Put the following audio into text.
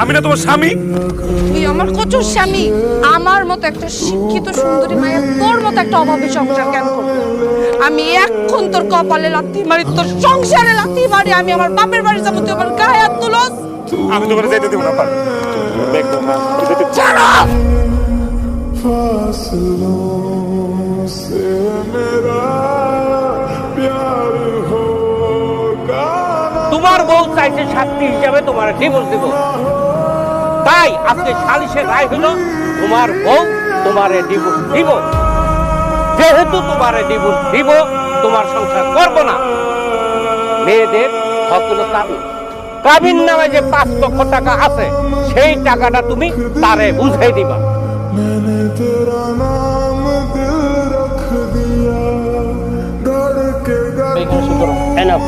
আমি না তোমার স্বামী। তুই আমার কত স্বামী? আমার মতো একটা শিক্ষিত সুন্দরী মায়ের তোর মতো একটা অভাবে সংসার কেন করবো? আমি এখন তোর কপালে লাথি মারি, তোর সংসারে লাথি মারি। আমি আমার বাপের বাড়ি যাবো, তুই আমার গায়ে হাত তুলস? আমি তোমার যেতে দেবো না। একদম ছাড়ো! তোমার বউ চাইছে শাস্তি হিসাবে তোমার ডিভোর্স দিব, তাই আজকে সালিশের রায় হলো তোমার বউ তোমারে ডিভোর্স দিব। যেহেতু তোমারে ডিভোর্স দিব, তোমার সংসার করব না। মেয়েদের হক হলো কাবিন। কাবিন নামে যে 5 লক্ষ টাকা আছে, সেই টাকাটা তুমি তারে বুঝাই দিবা। मैंने तेरा नाम दिल रख दिया, धड़केगा Enough.